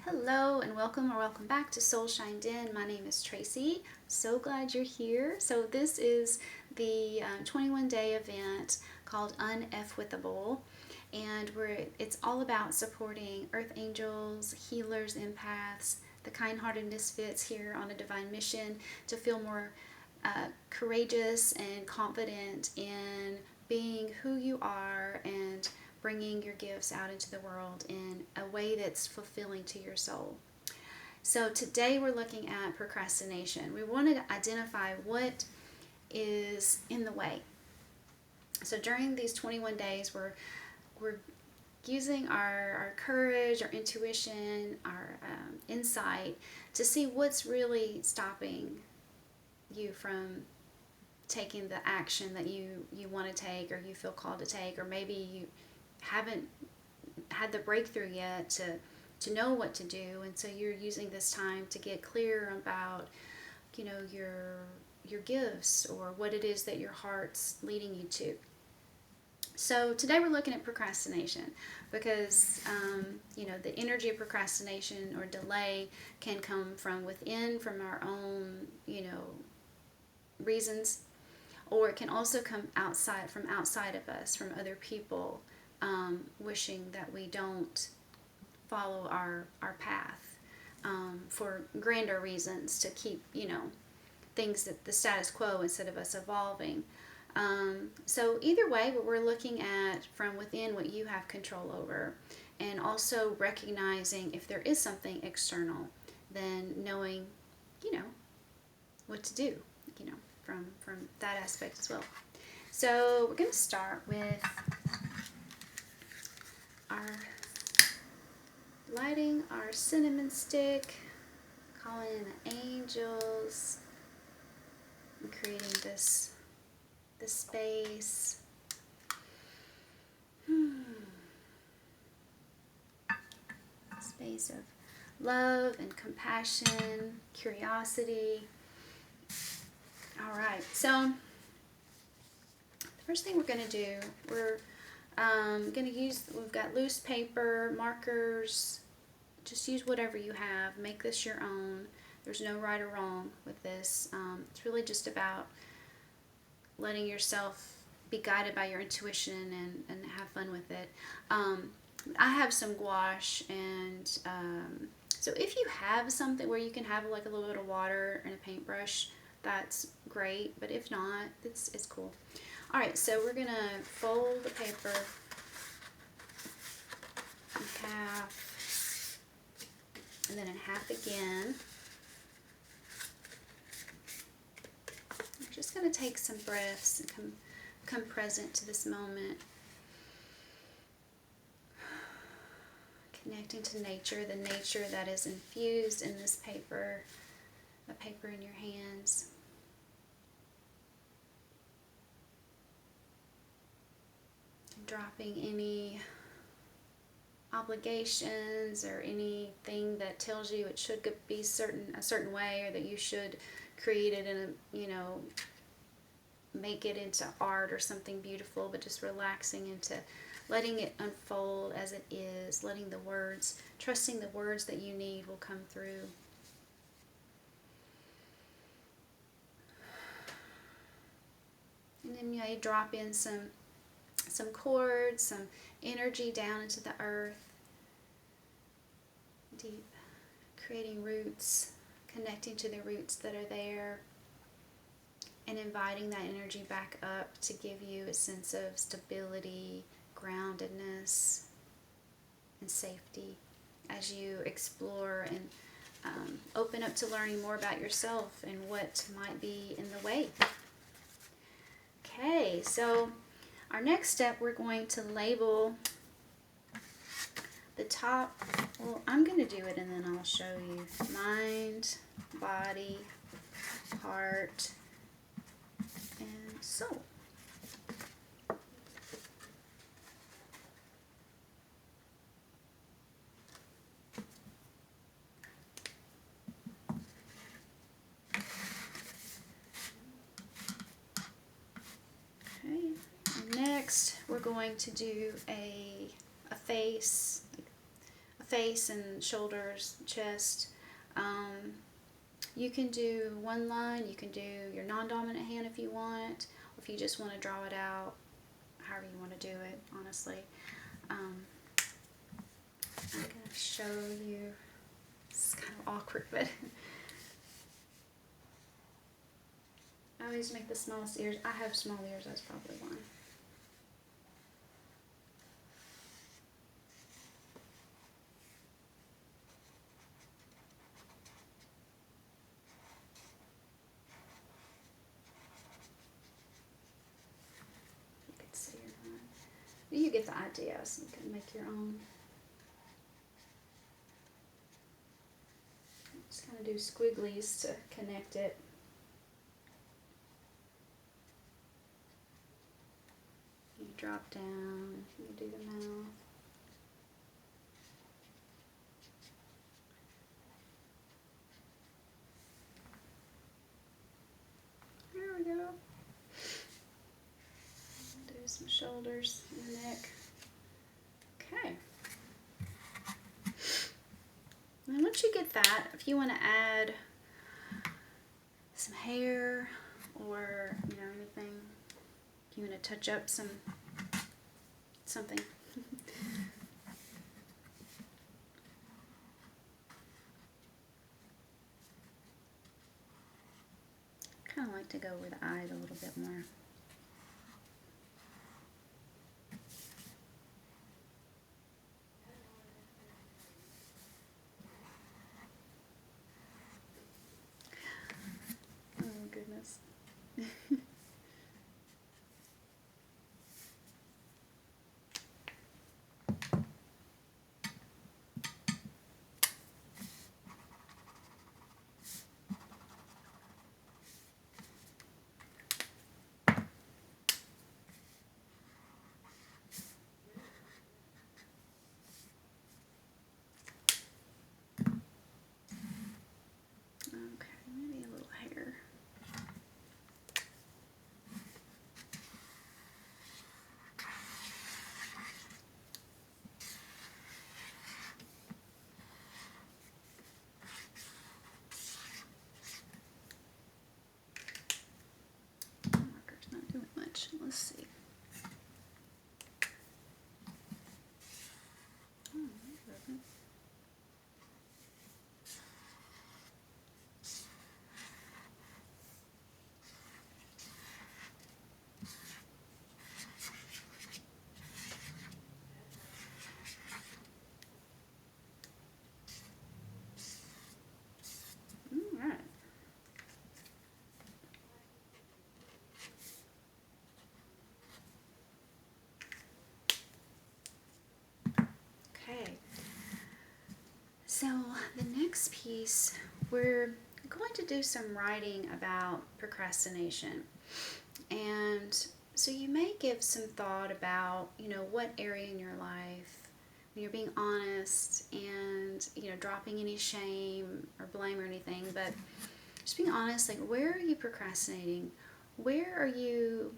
Hello and welcome or welcome back to Soul Shined In. My name is Tracey. So glad you're here. So this is the 21-day event called Unwithable, and it's all about supporting earth angels, healers, empaths, the kind-hearted misfits here on a divine mission to feel more courageous and confident in being who you are and bringing your gifts out into the world in a way that's fulfilling to your soul. So today we're looking at procrastination. We want to identify what is in the way. So during these 21 days, we're using our courage, our intuition, our insight to see what's really stopping you from taking the action that you want to take, or you feel called to take, or maybe you haven't had the breakthrough yet to know what to do, and so you're using this time to get clear about your gifts or what it is that your heart's leading you to. So today we're looking at procrastination because the energy of procrastination or delay can come from within, from our own reasons, or it can also come from outside of us, from other people wishing that we don't follow our path for grander reasons, to keep things at the status quo instead of us evolving. So either way, what we're looking at from within, what you have control over, and also recognizing if there is something external, then knowing what to do from that aspect as well. So we're going to start with lighting our cinnamon stick, calling in the angels, and creating this space. Space of love and compassion, curiosity. All right, so the first thing we're going to do, we're we've got loose paper, markers. Just use whatever you have. Make this your own. There's no right or wrong with this. It's really just about letting yourself be guided by your intuition and have fun with it. I have some gouache, and so if you have something where you can have like a little bit of water and a paintbrush, that's great. But if not, it's cool. All right, so we're gonna fold the paper in half, and then in half again. I'm just gonna take some breaths and come present to this moment. Connecting to nature, the nature that is infused in this paper, the paper in your hands. Dropping any obligations or anything that tells you it should be a certain way, or that you should create it in make it into art or something beautiful, but just relaxing into letting it unfold as it is, trusting the words that you need will come through. And then you drop in some chords, some energy down into the earth, deep, creating roots, connecting to the roots that are there, and inviting that energy back up to give you a sense of stability, groundedness, and safety as you explore and open up to learning more about yourself and what might be in the way. Okay, so our next step, we're going to label the top. Well, I'm going to do it and then I'll show you. Mind, body, heart, and soul. Next, we're going to do a face face and shoulders, chest. You can do one line, you can do your non-dominant hand if you want, or if you just want to draw it out, however you want to do it, honestly. I'm going to show you, it's kind of awkward, but I always make the smallest ears. I have small ears, that's probably why. You can see or not. You get the idea, so you can make your own. Just kind of do squigglies to connect it. You drop down, you do the mouth. There we go. Do some shoulders and neck. Okay. And once you get that, if you want to add some hair or, you know, anything, if you want to touch up something. Kind of like to go over the eyes a little bit more. Oh goodness. Okay, maybe a little hair. Marker's not doing much. Let's see. Oh, that's working. All right. Okay. So the next piece, we're going to do some writing about procrastination. And so you may give some thought about, you know, what area in your life, when you're being honest and, you know, dropping any shame or blame or anything, but just being honest, like, where are you procrastinating? Where are you,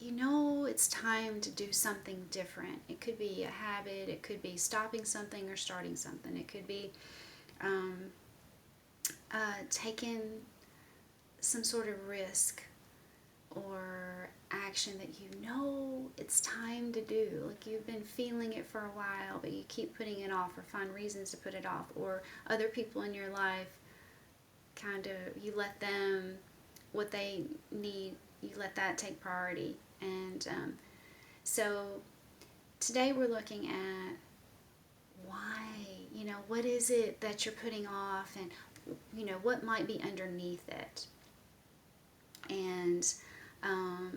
you know, it's time to do something different. It could be a habit, it could be stopping something or starting something. It could be taking some sort of risk or action that you know it's time to do. Like, you've been feeling it for a while, but you keep putting it off or find reasons to put it off. Or other people in your life, kind of, you let them, what they need, you let that take priority. And so today we're looking at why, you know, what is it that you're putting off, and, you know, what might be underneath it. And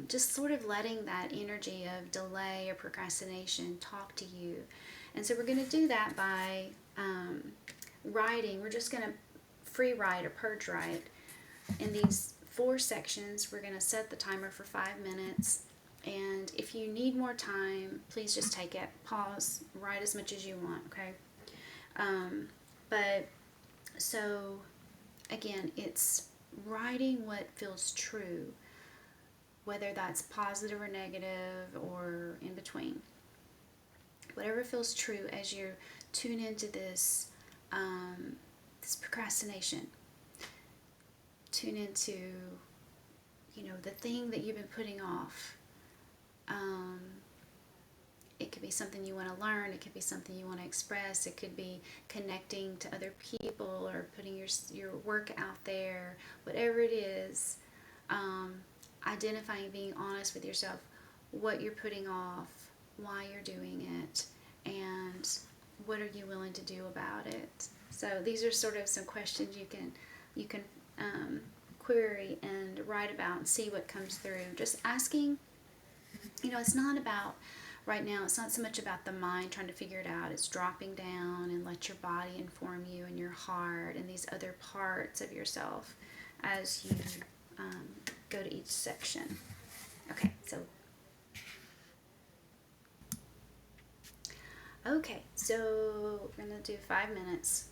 just sort of letting that energy of delay or procrastination talk to you. And so we're going to do that by writing. We're just going to free write or purge write. In these 4 sections, we're going to set the timer for 5 minutes. And if you need more time, please just take it, pause, write as much as you want, okay? But so again, it's writing what feels true, whether that's positive or negative or in between. whatever feels true as you tune into this, this procrastination. Tune into, the thing that you've been putting off. It could be something you want to learn. It could be something you want to express. It could be connecting to other people or putting your work out there. Whatever it is, identifying, being honest with yourself, what you're putting off, why you're doing it, and what are you willing to do about it. So these are sort of some questions you can query and write about and see what comes through. Just asking, it's not about, right now, it's not so much about the mind trying to figure it out. It's dropping down and let your body inform you, and your heart and these other parts of yourself as you go to each section. Okay, so we're going to do 5 minutes.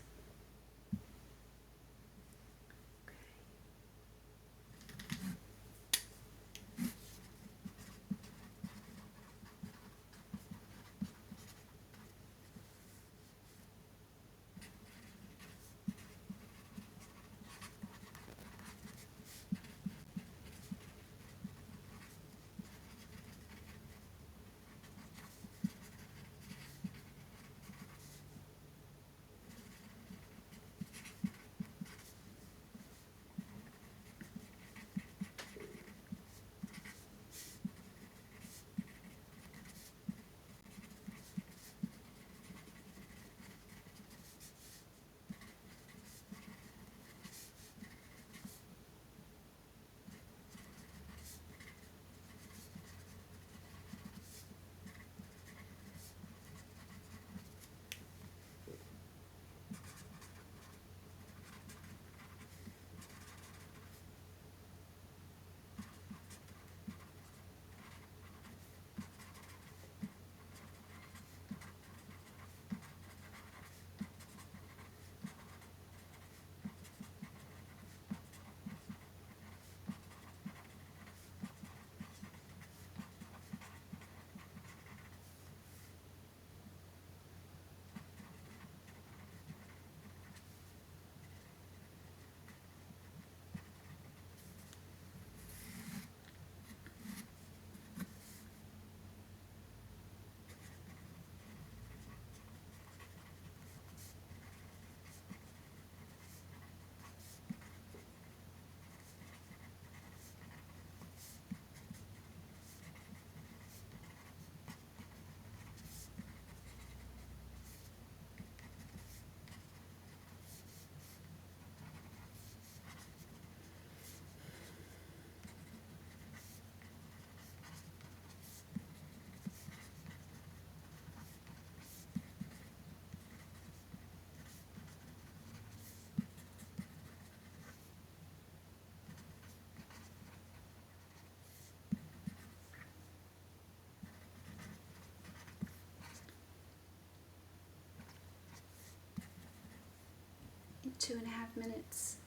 In 2.5 minutes.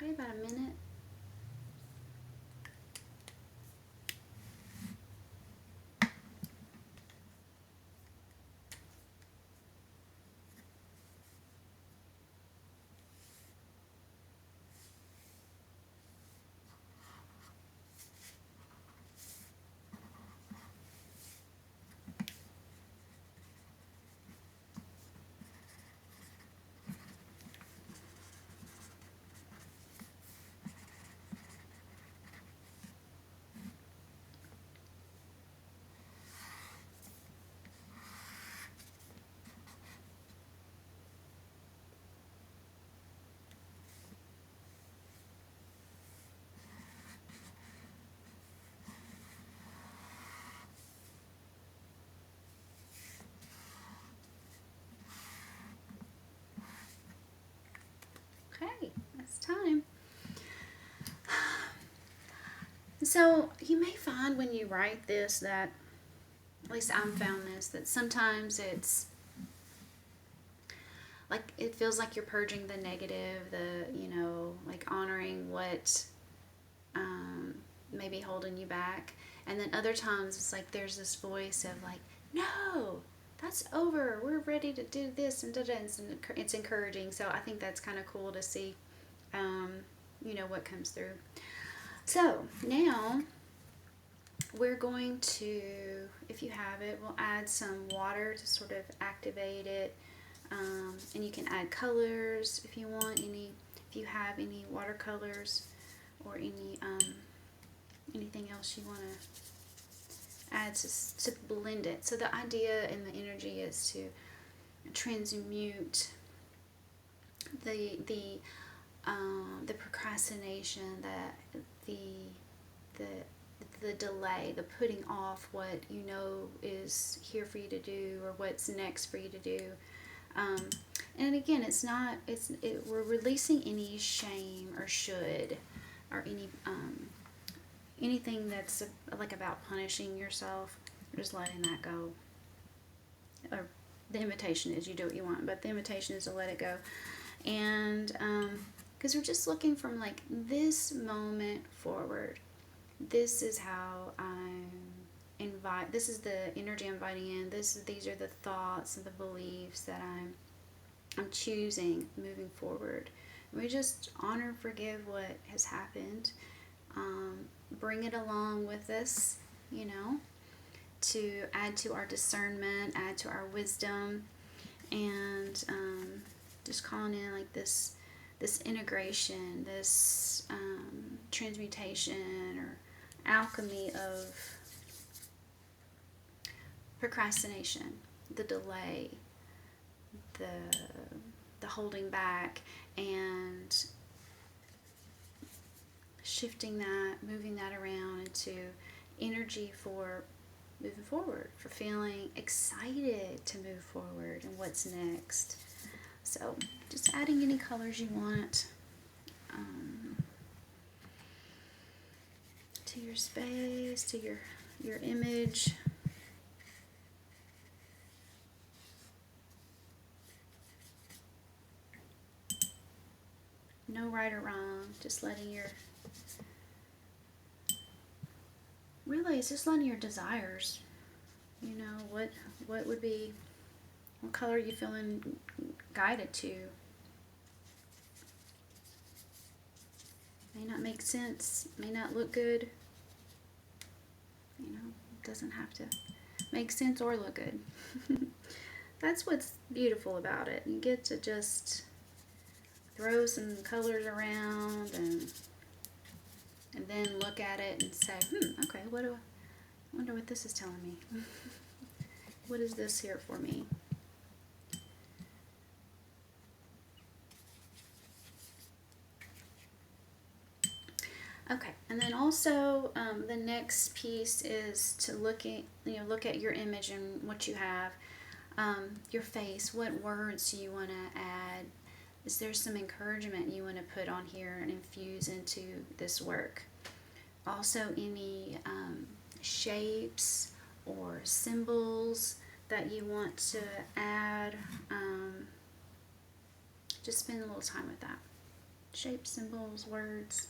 Okay, about a minute. Okay, that's time. So you may find when you write this that, at least I've found this, that sometimes it's like it feels like you're purging the negative, like honoring what may be holding you back. And then other times it's like there's this voice of like, no, that's over. We're ready to do this and da-da. And it's encouraging. So I think that's kind of cool to see, what comes through. So now we're going to, if you have it, we'll add some water to sort of activate it. And you can add colors if you want any, if you have any watercolors or any anything else you want to add to blend it. So the idea and the energy is to transmute the procrastination, the delay, the putting off what you know is here for you to do or what's next for you to do. And again, we're releasing any shame or should or anything that's like about punishing yourself. You're just letting that go. Or the invitation is you do what you want, but the invitation is to let it go. And because we're just looking from like this moment forward. This is how this is the energy I'm inviting in. These are the thoughts and the beliefs that I'm choosing moving forward. And we just honor and forgive what has happened. Bring it along with us, to add to our discernment, add to our wisdom, and just calling in like this integration, this transmutation or alchemy of procrastination, the delay, the holding back, and shifting that, moving that around into energy for moving forward, for feeling excited to move forward and what's next. So just adding any colors you want to your space, to your image. No right or wrong, just letting really it's just letting your desires, what would be, what color are you feeling guided to? May not make sense, may not look good, it doesn't have to make sense or look good. That's what's beautiful about it. You get to just throw some colors around and then look at it and say, okay, I wonder what this is telling me. What is this here for me? Okay, and then also the next piece is to look at your image and what you have, your face. What words do you want to add? Is there some encouragement you want to put on here and infuse into this work? Also, any shapes or symbols that you want to add. Just spend a little time with that. shapes, symbols, words.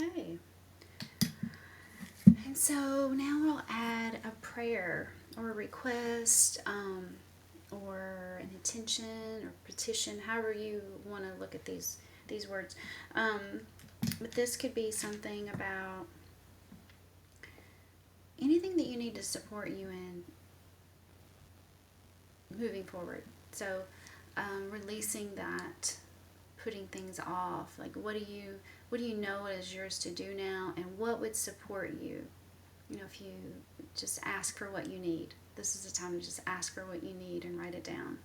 Okay. And so now we'll add a prayer or a request, or an intention or petition, however you want to look at these words. But this could be something about anything that you need to support you in moving forward. So releasing that, putting things off. Like what do you know is yours to do now, and what would support you? You know, if you just ask for what you need. This is the time to just ask for what you need and write it down.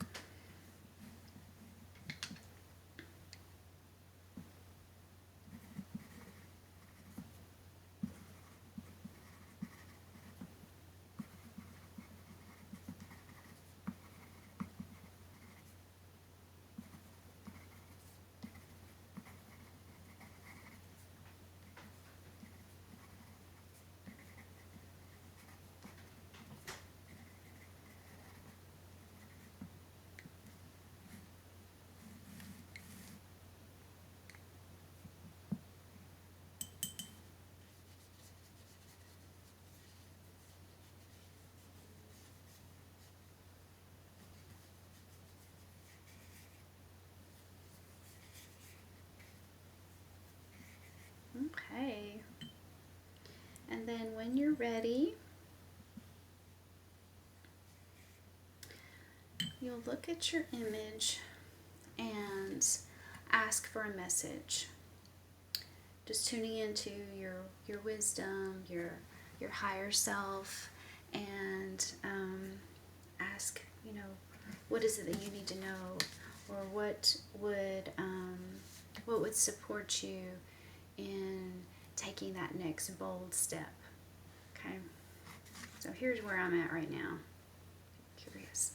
Okay. And then when you're ready, you'll look at your image and ask for a message. Just tuning into your wisdom, your higher self, and ask, what is it that you need to know, or what would support you in taking that next bold step. Okay, so here's where I'm at right now. Curious.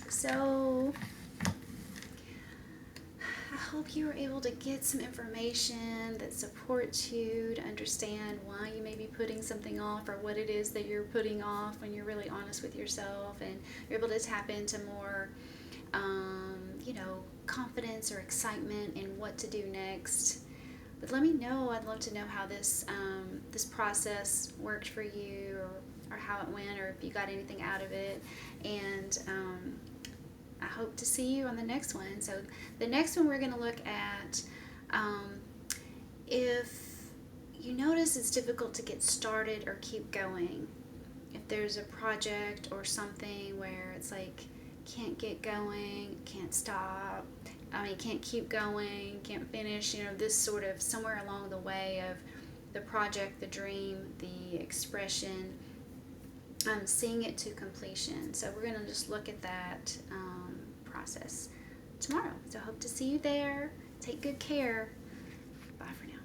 So I hope you were able to get some information that supports you to understand why you may be putting something off, or what it is that you're putting off, when you're really honest with yourself, and you're able to tap into more confidence or excitement in what to do next. But let me know. I'd love to know how this process worked for you, or how it went, or if you got anything out of it. And I hope to see you on the next one. So the next one we're going to look at, if you notice it's difficult to get started or keep going. If there's a project or something where it's like, can't get going, can't stop, can't keep going, can't finish, this sort of somewhere along the way of the project, the dream, the expression, seeing it to completion. So we're going to just look at that process tomorrow. So hope to see you there. Take good care. Bye for now.